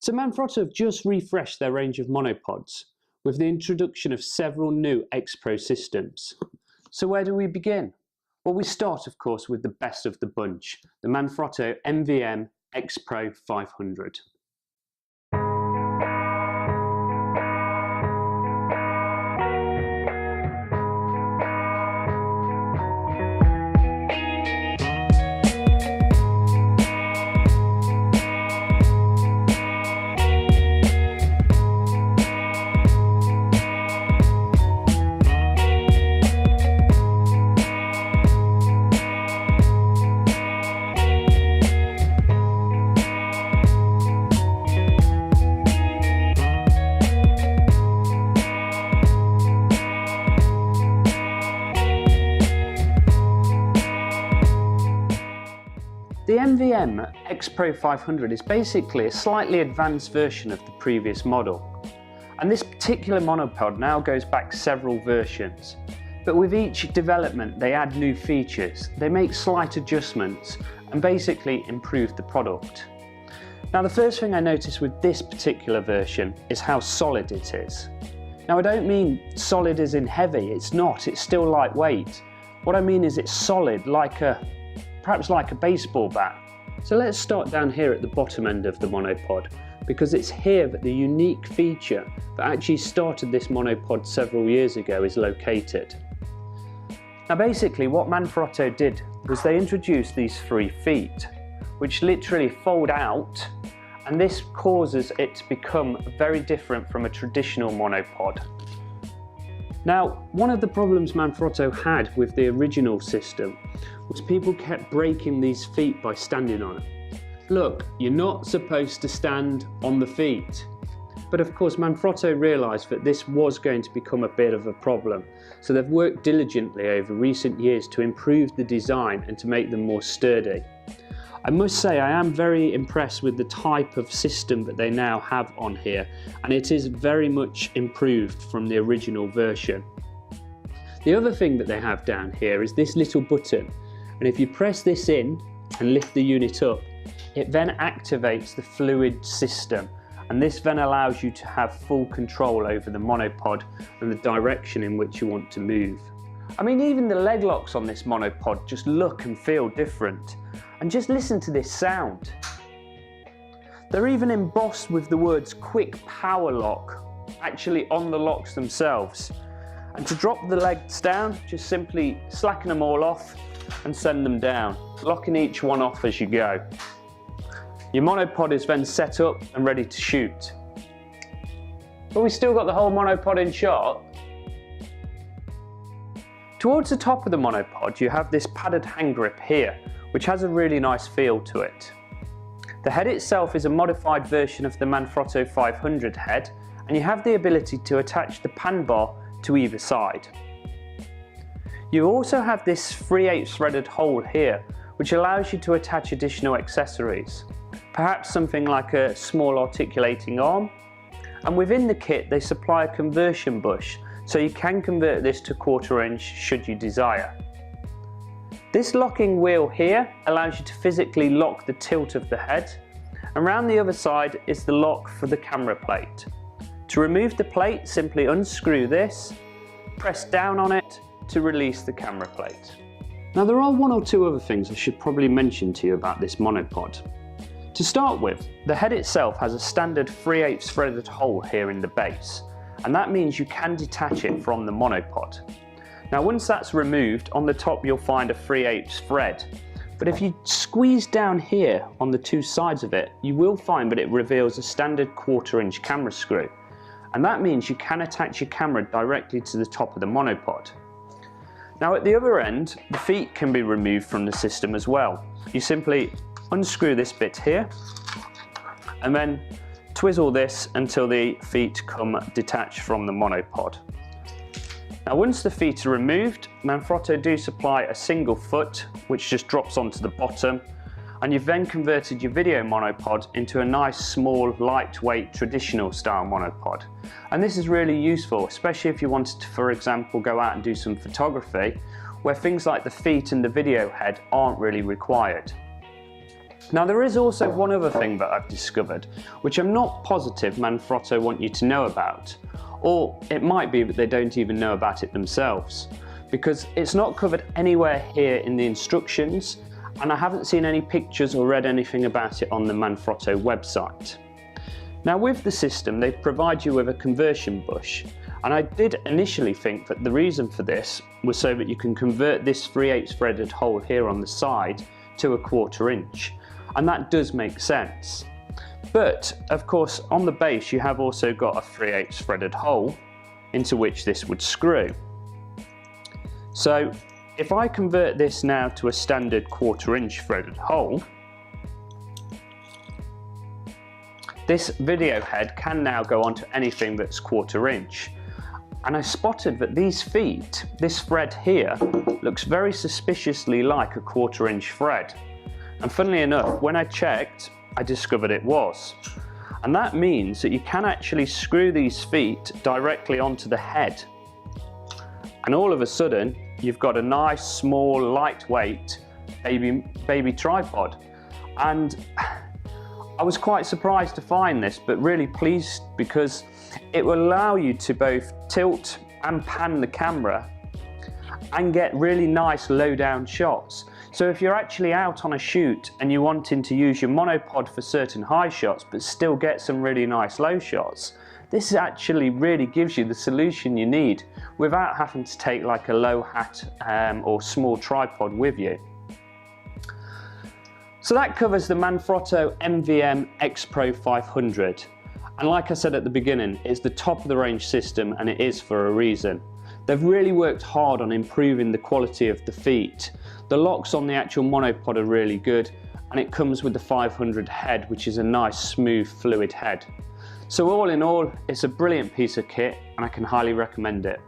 So Manfrotto have just refreshed their range of monopods with the introduction of several new X Pro systems. So where do we begin? Well, we start of course with the best of the bunch, the Manfrotto MVM X Pro 500. The MVM X Pro 500 is basically a slightly advanced version of the previous model. And this particular monopod now goes back several versions. But with each development they add new features, they make slight adjustments and basically improve the product. Now the first thing I noticed with this particular version is how solid it is. Now I don't mean solid as in heavy, it's not, it's still lightweight. What I mean is it's solid perhaps like a baseball bat. So let's start down here at the bottom end of the monopod, because it's here that the unique feature that actually started this monopod several years ago is located. Now basically what Manfrotto did was they introduced these 3 feet, which literally fold out, and this causes it to become very different from a traditional monopod. Now, one of the problems Manfrotto had with the original system was people kept breaking these feet by standing on it. Look, you're not supposed to stand on the feet. But of course Manfrotto realised that this was going to become a bit of a problem, so they've worked diligently over recent years to improve the design and to make them more sturdy. I must say I am very impressed with the type of system that they now have on here, and it is very much improved from the original version. The other thing that they have down here is this little button, and if you press this in and lift the unit up, it then activates the fluid system, and this then allows you to have full control over the monopod and the direction in which you want to move. I mean, even the leg locks on this monopod just look and feel different. And just listen to this sound. They're even embossed with the words quick power lock actually on the locks themselves. And to drop the legs down, just simply slacken them all off and send them down, locking each one off as you go. Your monopod is then set up and ready to shoot. But we still got the whole monopod in shot. Towards the top of the monopod you have this padded hand grip here, which has a really nice feel to it. The head itself is a modified version of the Manfrotto 500 head, and you have the ability to attach the pan bar to either side. You also have this 3/8 threaded hole here, which allows you to attach additional accessories, perhaps something like a small articulating arm, and within the kit they supply a conversion bush, so you can convert this to 1/4 inch should you desire. This locking wheel here allows you to physically lock the tilt of the head, and around the other side is the lock for the camera plate. To remove the plate, simply unscrew this, press down on it to release the camera plate. Now there are 1 or 2 other things I should probably mention to you about this monopod. To start with, the head itself has a standard 3/8 threaded hole here in the base, and that means you can detach it from the monopod. Now once that's removed, on the top you'll find a 3/8 thread, but if you squeeze down here on the 2 sides of it, you will find that it reveals a standard 1/4 inch camera screw, and that means you can attach your camera directly to the top of the monopod. Now at the other end, the feet can be removed from the system as well. You simply unscrew this bit here and then twizzle this until the feet come detached from the monopod. Now once the feet are removed, Manfrotto do supply a single foot which just drops onto the bottom, and you've then converted your video monopod into a nice small lightweight traditional style monopod. And this is really useful, especially if you wanted to, for example, go out and do some photography where things like the feet and the video head aren't really required. Now there is also one other thing that I've discovered, which I'm not positive Manfrotto want you to know about, or it might be that they don't even know about it themselves, because it's not covered anywhere here in the instructions, and I haven't seen any pictures or read anything about it on the Manfrotto website. Now with the system, they provide you with a conversion bush, and I did initially think that the reason for this was so that you can convert this 3/8 threaded hole here on the side to a 1/4 inch, and that does make sense. But of course on the base you have also got a 3/8 threaded hole into which this would screw. So if I convert this now to a standard 1/4 inch threaded hole, this video head can now go onto anything that's 1/4 inch. And I spotted that these feet, this thread here, looks very suspiciously like a 1/4 inch thread. And funnily enough, when I checked, I discovered it was. And that means that you can actually screw these feet directly onto the head. And all of a sudden, you've got a nice, small, lightweight baby tripod. And I was quite surprised to find this, but really pleased, because it will allow you to both tilt and pan the camera and get really nice low down shots. So if you're actually out on a shoot and you're wanting to use your monopod for certain high shots but still get some really nice low shots, this actually really gives you the solution you need without having to take like a low hat or small tripod with you. So that covers the Manfrotto MVM X Pro 500. And like I said at the beginning, it's the top of the range system, and it is for a reason. They've really worked hard on improving the quality of the feet. The locks on the actual monopod are really good, and it comes with the 500 head, which is a nice smooth fluid head. So all in all, it's a brilliant piece of kit and I can highly recommend it.